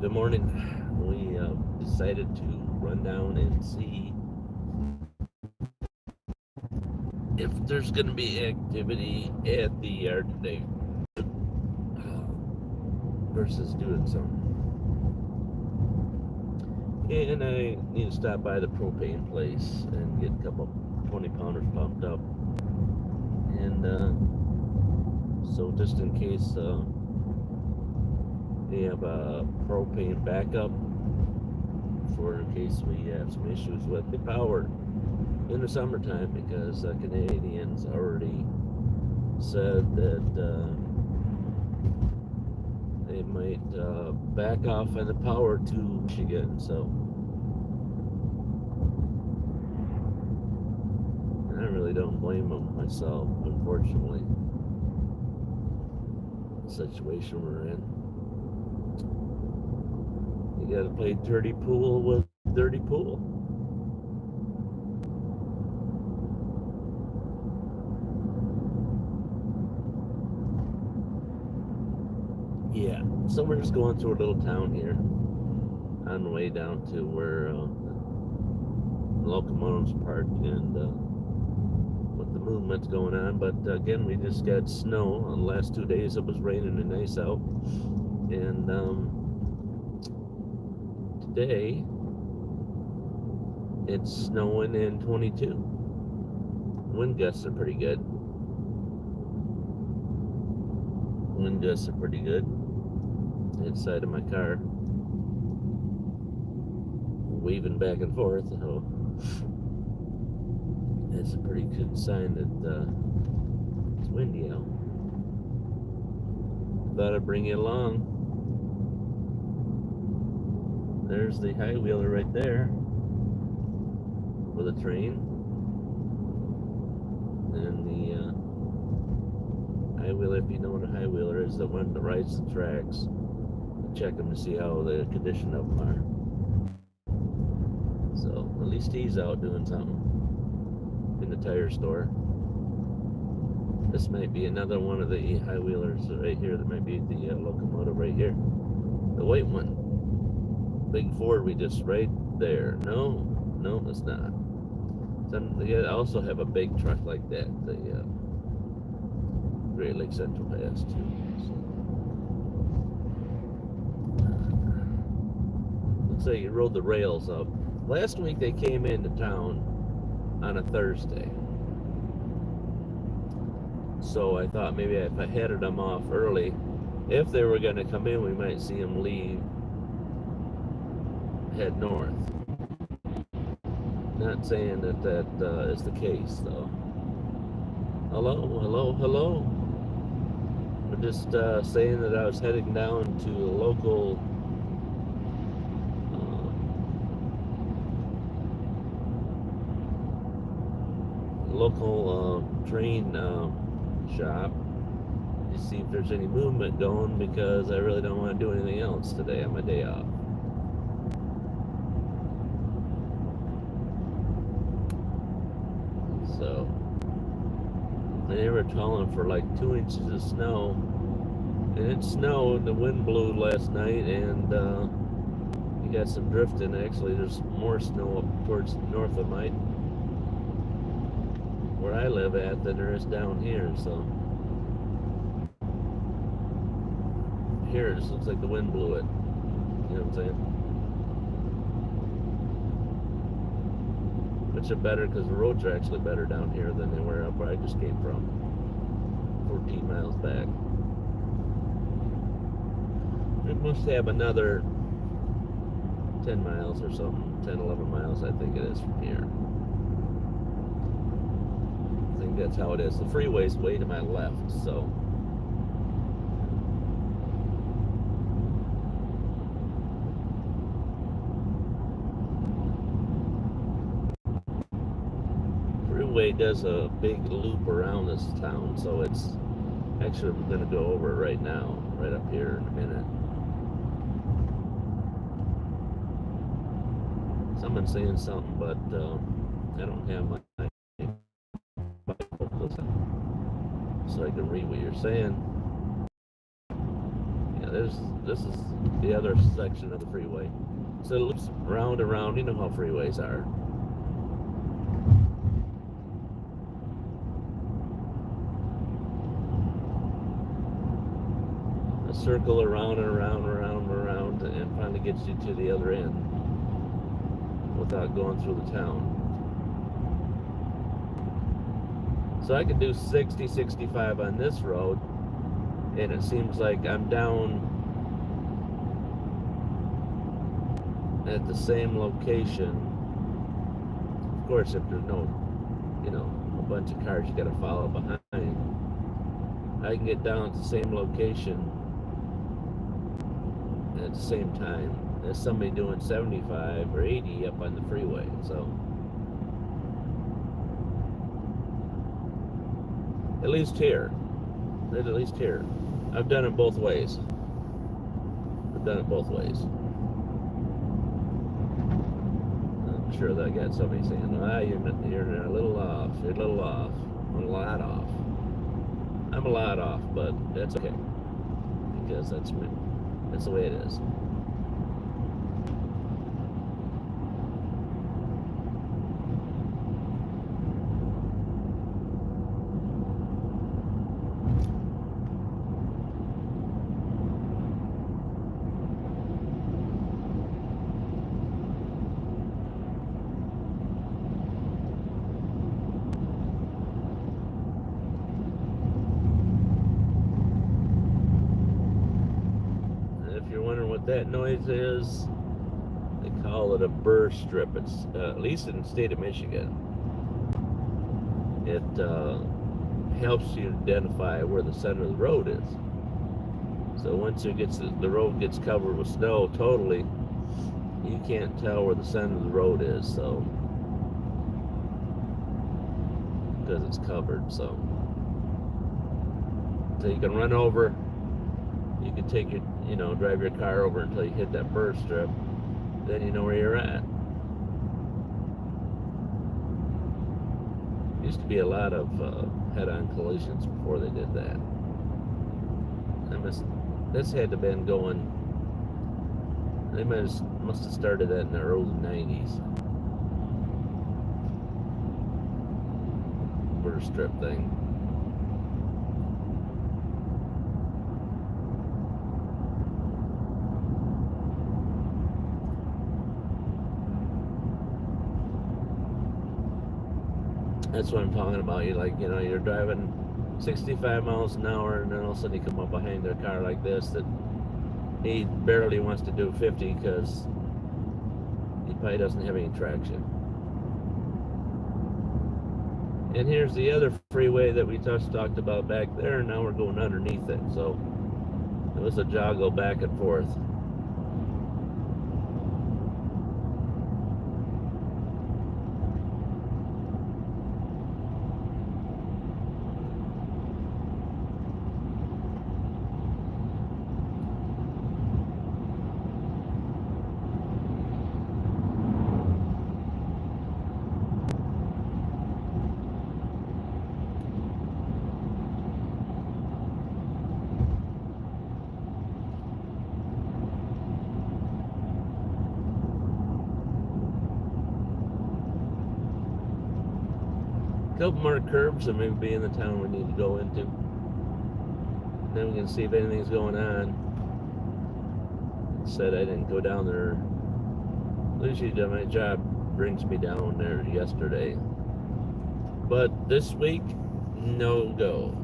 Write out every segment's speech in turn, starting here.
Good morning. We decided to run down and see if there's going to be activity at the yard today versus doing something. And I need to stop by the propane place and get a couple 20 pounders pumped up. And so just in case they have a propane backup for in case we have some issues with the power in the summertime, because Canadians already said that they might back off on the power to Michigan. So I really don't blame them myself, unfortunately. The situation we're in. You gotta play dirty pool with dirty pool. Yeah, so we're just going through a little town here on the way down to where the locomotives parked and with the movement's going on. But again, we just got snow. On the last 2 days it was raining and nice out, and today it's snowing and 22. Wind gusts are pretty good. Inside of my car, waving back and forth. So that's a pretty good sign that it's windy out. Thought I'd bring you along. There's the high wheeler right there with a train, and the high wheeler, if you know what a high wheeler is, the one that rides the tracks. Check them to see how the condition of them are. So at least he's out doing something in the tire store. This might be another one of the high wheelers right here. That might be the locomotive right here, the white one, big Ford. We just right there. No, it's not. They also have a big truck like that. The Great Lakes Central has too. So. Looks like you rode the rails up. Last week they came into town on a Thursday. So I thought maybe if I headed them off early, if they were going to come in, we might see them leave, head north. Not saying that is the case, though. Hello. We're just saying that I was heading down to a local train shop to see if there's any movement going, because I really don't want to do anything else today on my day off. So they were calling for like 2 inches of snow, and it snowed. The wind blew last night, and you got some drifting. Actually, there's more snow up towards north of where I live at than there is down here. So here it just looks like the wind blew it. You know what I'm saying? Which are better, because the roads are actually better down here than they were up where I just came from, 14 miles back. We must have another 10 miles or something, 10, 11 miles I think it is from here. I think that's how it is. The freeway's way to my left, so freeway does a big loop around this town, so it's actually, we're going to go over it right now, right up here in a minute. Someone's saying something, but I don't have my Bible so I can read what you're saying. Yeah, this is the other section of the freeway. So it loops round and round. You know how freeways are. A circle around and around and around and around, and finally gets you to the other end without going through the town. So I can do 60, 65 on this road, and it seems like I'm down at the same location. Of course, if there's no, a bunch of cars you gotta follow behind, I can get down at the same location at the same time as somebody doing 75 or 80 up on the freeway. So at least here, I've done it both ways. I'm sure that I got somebody saying, you're a little off. You're a little off. I'm a lot off. I'm a lot off, but that's okay, because that's me. That's the way it is. That noise is, they call it a burr strip. It's at least in the state of Michigan, it helps you identify where the center of the road is. So once the road gets covered with snow totally, you can't tell where the center of the road is, so because it's covered. So you can run over. You can take your, drive your car over until you hit that burr strip. Then you know where you're at. Used to be a lot of head-on collisions before they did that. This had to have been going. They must have started that in the early 90s. Burr strip thing. That's what I'm talking about. You're driving 65 miles an hour, and then all of a sudden you come up behind a car like this that he barely wants to do 50 because he probably doesn't have any traction. And here's the other freeway that we talked about back there, and now we're going underneath it. So it was a joggle back and forth. Couple more curbs and maybe be in the town we need to go into. Then we can see if anything's going on. Said I didn't go down there. Usually my job brings me down there yesterday. But this week, no go.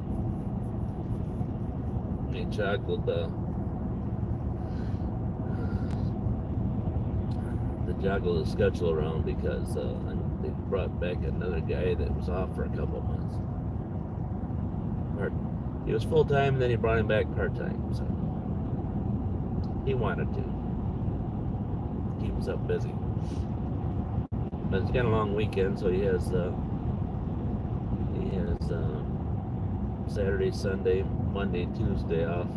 They joggled the schedule around because they brought back another guy that was off for a couple of months. He was full-time, then he brought him back part-time. So he wanted to keep himself busy. But it's got a long weekend, so he has Saturday, Sunday, Monday, Tuesday off,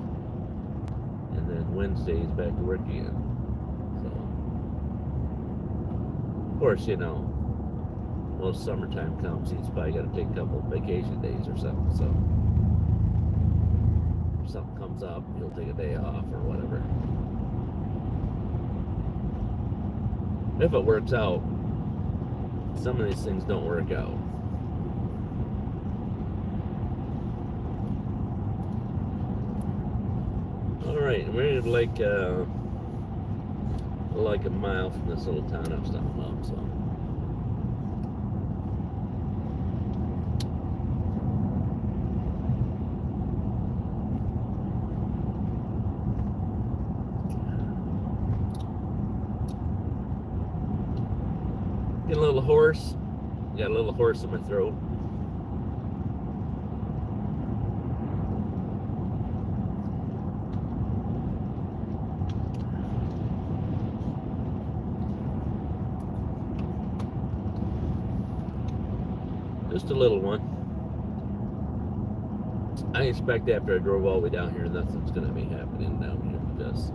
and then Wednesday he's back to work again. So, of course, once summertime comes, he's probably got to take a couple of vacation days or something. So if something comes comes up, he'll take a day off or whatever. If it works out, some of these things don't work out. All right, we're like a mile from this little town I was talking about, so. Get a little hoarse. Got a little hoarse in my throat. Just a little one. I expect after I drove all the way down here, nothing's going to be happening down here because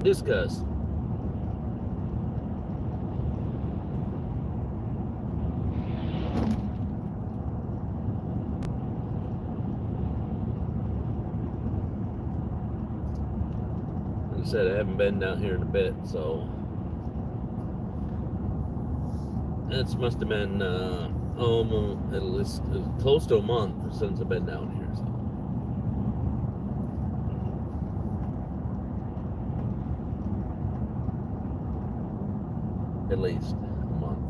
discuss. Like I said, I haven't been down here in a bit, so it must have been almost at least close to a month since I've been down here. So. At least a month.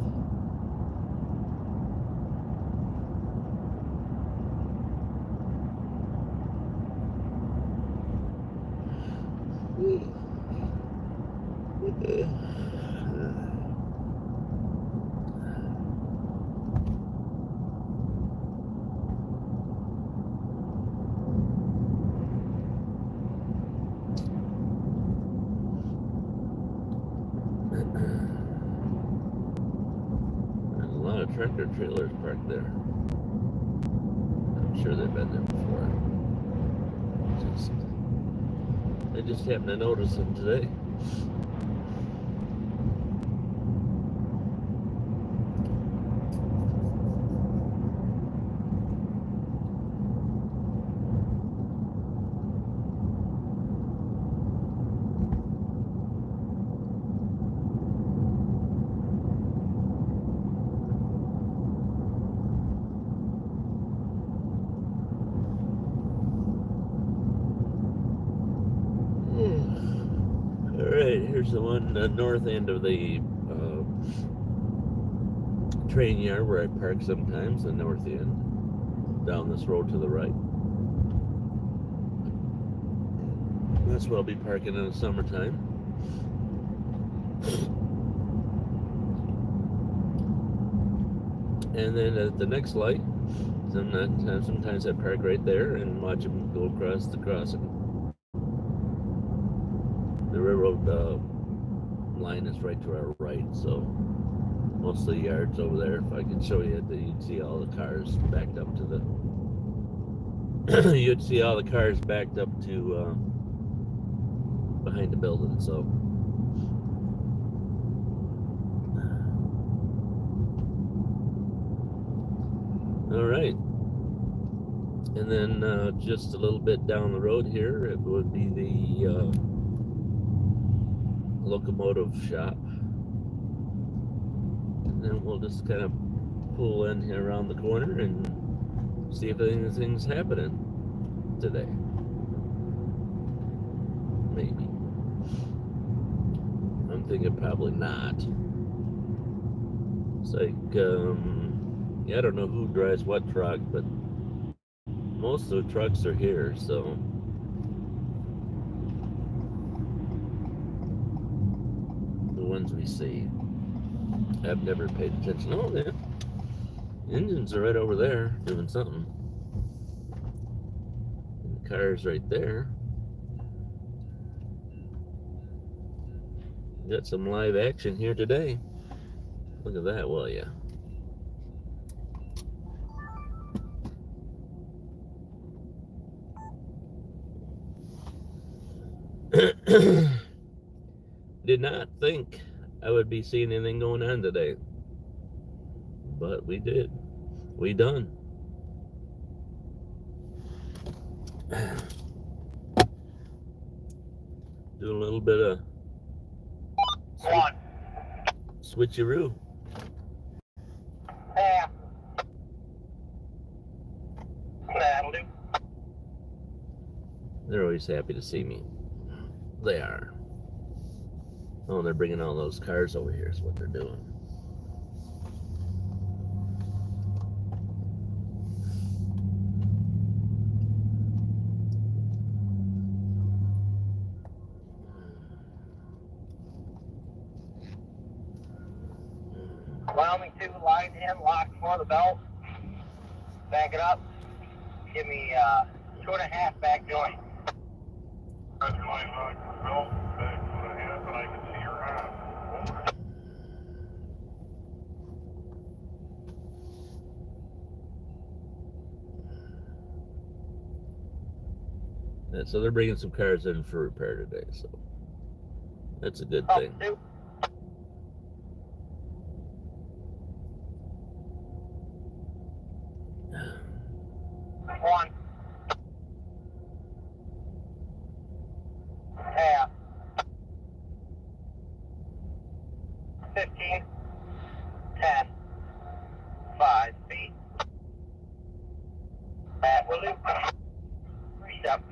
Tractor trailers parked there. I'm sure they've been there before. I just happened to notice them today. Here's the one north end of the train yard where I park sometimes, the north end, down this road to the right. That's where I'll be parking in the summertime. And then at the next light, sometimes I park right there and watch them go across the crossing. The railroad line is right to our right, so most of the yards over there, if I could show you, you'd see all the cars backed up to the you'd see all the cars backed up to behind the building. So all right, and then just a little bit down the road here, it would be the locomotive shop, and then we'll just kind of pull in here around the corner and see if anything's happening today. Maybe. I'm thinking probably not. It's like yeah, I don't know who drives what truck, but most of the trucks are here, so ones we see. I've never paid attention. Oh, yeah. Engines are right over there doing something. And the car's right there. Got some live action here today. Look at that, will ya? Did not think I would be seeing anything going on today, but we did. We done. Do a little bit of switcheroo. Yeah. That'll do. They're always happy to see me. They are. Oh, they're bringing all those cars over here is what they're doing. Wyoming 2, line in, lock for the belt. Back it up. Give me 2.5 back joint. That's line lock for belt, back 2.5, and I can see your hand. So they're bringing some cars in for repair today, so that's a good thing. 2. One. Half. 15. 10. 5 feet. That will do. 3 step.